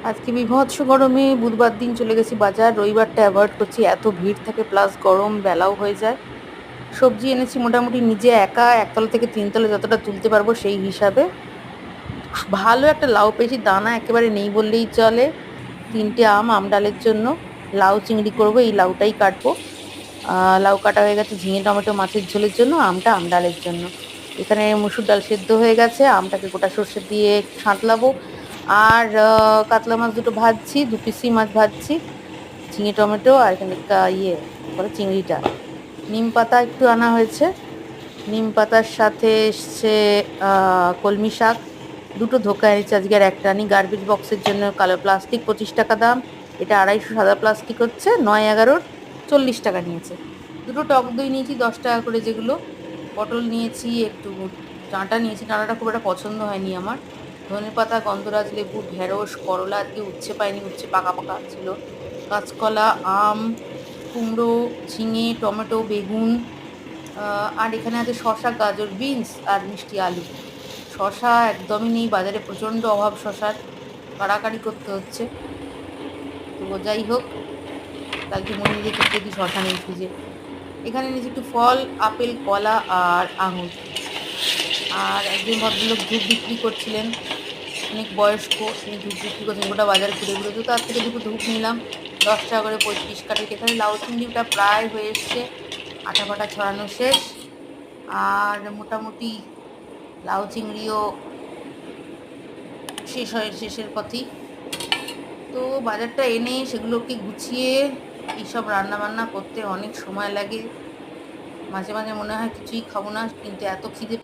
আজকে বীভৎস গরমে বুধবার দিন চলে গেছি বাজার, রবিবারটা অ্যাভয়েড করছি, এত ভিড় থাকে প্লাস গরম বেলাও হয়ে যায়। সবজি এনেছি মোটামুটি নিজে একা একতলা থেকে তিনতলা যতটা তুলতে পারবো সেই হিসাবে। ভালো একটা লাউ পেয়েছি, দানা একেবারে নেই বললেই চলে। 3টে আম ডালের জন্য। লাউ চিংড়ি করব, এই লাউটাই কাটবো। লাউ কাটা হয়ে গেছে, ঝিঙে টমেটো মাছের ঝোলের জন্য, আমটা আম ডালের জন্য। এখানে মুসুর ডাল সেদ্ধ হয়ে গেছে, আমটাকে গোটা সর্ষে দিয়ে একটু সাঁতলাবো। আর কাতলা মাছ দুটো ভাজছি, 2 পিসি মাছ ভাজছি। ঝিঙে টমেটো আর এখানে কি বলে চিংড়িটা। নিম পাতা একটু আনা হয়েছে। নিম পাতার সাথে এসছে কলমি শাক। দুটো ধোকা এনেছি আজকে, আর একটা আনি গার্বেজ বক্সের জন্য। কালো প্লাস্টিক, 25 টাকা দাম। এটা 250 সাদা প্লাস্টিক হচ্ছে 9-11-র 40 টাকা নিয়েছে। দুটো টক দই নিয়েছি 10 টাকা করে, যেগুলো। পটল নিয়েছি একটু, ডাঁটা নিয়েছি, ডাঁটাটা খুব একটা পছন্দ হয়নি আমার। ধনেপাতা, গন্ধরাজ লেবু, ঢেঁড়স, করলা, আজকে উচ্ছে পাইনি, উচ্ছে পাকা পাকা ছিল। কাঁচকলা, আম, কুমড়ো, ঝিঙে, টমেটো, বেগুন। আর এখানে আছে শসা, গাজর, বিনস আর মিষ্টি আলু। শসা একদমই নেই বাজারে, প্রচণ্ড অভাব শসার, কাড়াকাড়ি করতে হচ্ছে। তো যাই হোক, কালকে মন্দিরে থেকে দেখি শসা নেই ফ্রিজে। এখানে নিয়েছি একটু ফল, আপেল, কলা আর আঙুর। আর একজন ভদ্রলোক ধূপ বিক্রি করছিলেন, অনেক বয়স্ক, তিনি ধূপ বিক্রি করছেন গোটা বাজার ঘুরে ঘুরে। তো তার থেকে দুটো ধূপ নিলাম, 10 টাকা করে 35 কাঠি। এখানে লাউ চিংড়িটা প্রায় হয়ে এসছে, আটা ফাটা ছড়ানো শেষ। আর মোটামুটি লাউ চিংড়িও শেষের পথেই। তো বাজারটা এনে সেগুলোকে গুছিয়ে এইসব রান্না বান্না করতে অনেক সময় লাগে। মাঝে মাঝে মনে হয় কিছুই খাবো না, কিন্তু এত খিদে পায়।